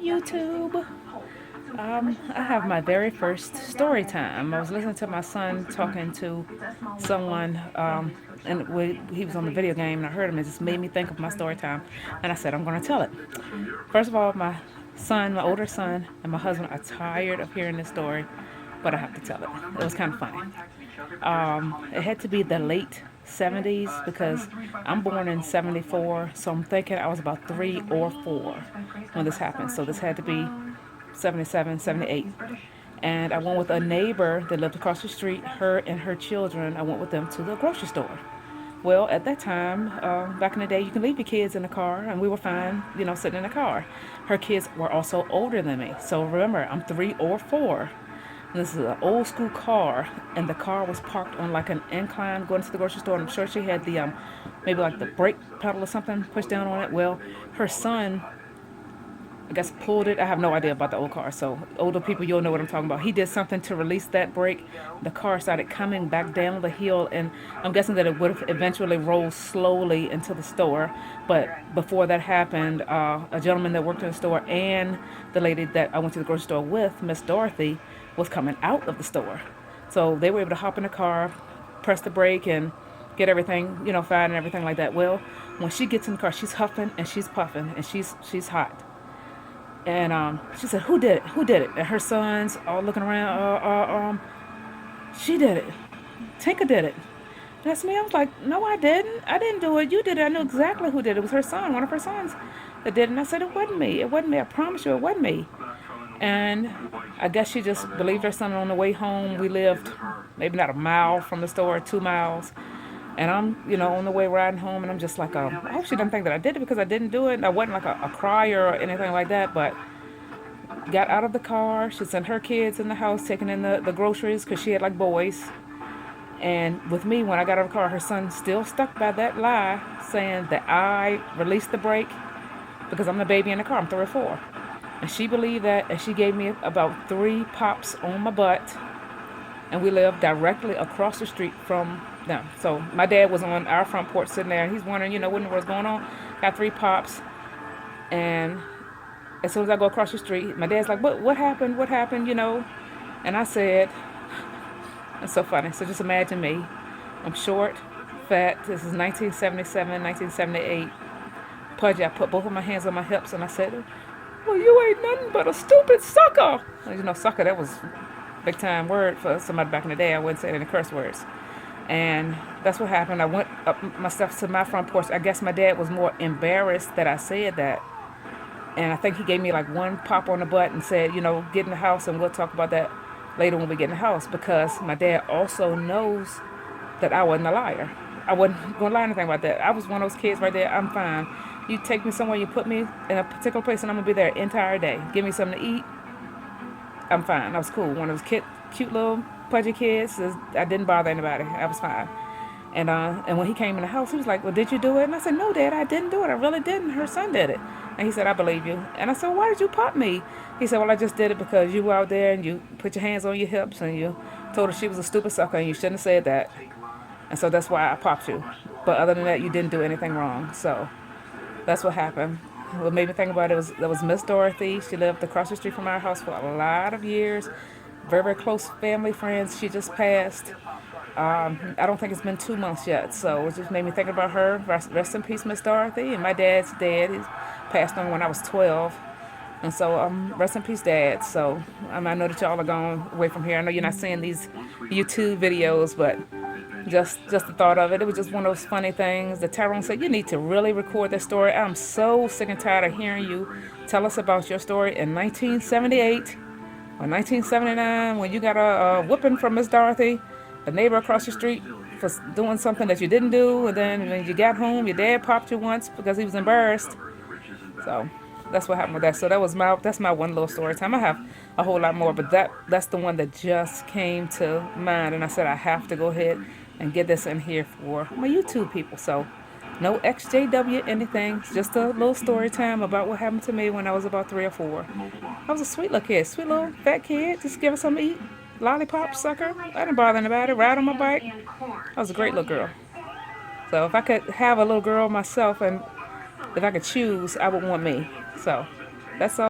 YouTube. I have my very first story time. I was listening to my son talking to someone, he was on the video game, and I heard him. It just made me think of my story time, and I said I'm going to tell it. First of all, my older son, and my husband are tired of hearing this story, but I have to tell it. It was kind of funny. It had to be the late 70s because I'm born in 74, so I'm thinking I was about 3 or 4 when this happened. So this had to be 77, 78. And I went with a neighbor that lived across the street, her and her children. I went with them to the grocery store. Well, at that time, back in the day, you can leave your kids in the car, and we were fine, sitting in the car. Her kids were also older than me. So remember, I'm 3 or 4. This is an old school car, and the car was parked on like an incline going to the grocery store. And I'm sure she had the maybe like the brake pedal or something pushed down on it. Well, her son, I guess, pulled it. I have no idea about the old car, so older people, you'll know what I'm talking about. He did something to release that brake. The car started coming back down the hill, and I'm guessing that it would have eventually rolled slowly into the store. But before that happened, a gentleman that worked in the store and the lady that I went to the grocery store with, Miss Dorothy, was coming out of the store. So they were able to hop in the car, press the brake, and get everything, fine and everything like that. Well, when she gets in the car, she's huffing and she's puffing and she's hot. And she said, "Who did it? Who did it?" And her sons all looking around. She did it. Tinka did it. That's me. I was like, "No, I didn't. I didn't do it. You did it. I knew exactly who did it. It was her son, one of her sons that did it." And I said, "It wasn't me. It wasn't me. I promise you, it wasn't me." And I guess she just believed her son. On the way home, we lived maybe not a mile from the store, 2 miles. And I'm, on the way riding home, and I'm just like, I hope she doesn't think that I did it because I didn't do it. And I wasn't like a crier or anything like that, but got out of the car. She sent her kids in the house, taking in the groceries because she had like boys. And with me, when I got out of the car, her son still stuck by that lie, saying that I released the brake because I'm the baby in the car. I'm 3 or 4. And she believed that, and she gave me about 3 pops on my butt. And we lived directly across the street from them. So my dad was on our front porch sitting there, and he's wondering, what in the world's going on. Got 3 pops. And as soon as I go across the street, my dad's like, what happened? What happened, And I said, it's so funny. So just imagine me. I'm short, fat. This is 1977, 1978. Pudgy. I put both of my hands on my hips, and I said, "Well, you ain't nothing but a stupid sucker." Well, sucker, that was a big time word for somebody back in the day. I wouldn't say any curse words. And that's what happened. I went up my steps to my front porch. I guess my dad was more embarrassed that I said that. And I think he gave me like 1 pop on the butt and said, get in the house and we'll talk about that later when we get in the house. Because my dad also knows that I wasn't a liar. I wasn't going to lie anything about that. I was one of those kids right there. I'm fine. You take me somewhere, you put me in a particular place, and I'm going to be there the entire day. Give me something to eat. I'm fine. I was cool. One of those cute little pudgy kids. I didn't bother anybody. I was fine. And when he came in the house, he was like, "Well, did you do it?" And I said, "No, Dad, I didn't do it. I really didn't. Her son did it." And he said, "I believe you." And I said, "Why did you pop me?" He said, "Well, I just did it because you were out there and you put your hands on your hips and you told her she was a stupid sucker and you shouldn't have said that. And so that's why I popped you. But other than that, you didn't do anything wrong." So that's what happened. What made me think about it was that was Miss Dorothy. She lived across the street from our house for a lot of years. Very, very close family friends. She just passed. I don't think it's been 2 months yet. So it just made me think about her. Rest in peace, Miss Dorothy. And my dad's dead. He's passed on when I was 12. And so rest in peace, Dad. So I know that y'all are going away from here. I know you're not seeing these YouTube videos, but just the thought of it was just one of those funny things that Tyrone said, "You need to really record this story. I'm so sick and tired of hearing you tell us about your story in 1978 or 1979 when you got a whipping from Miss Dorothy, a neighbor across the street, for doing something that you didn't do, and then when you got home, your dad popped you once because he was embarrassed." So that's what happened with that. So that's my one little story time. I have a whole lot more, but that's the one that just came to mind, and I said I have to go ahead and get this in here for my YouTube people. So no XJW anything, just a little story time about what happened to me when I was about 3 or 4. I was a sweet little kid, sweet little fat kid, just give her something to eat. Lollipop sucker. I didn't bother anybody. Ride on my bike. I was a great little girl. So if I could have a little girl myself, and if I could choose, I would want me. So that's all.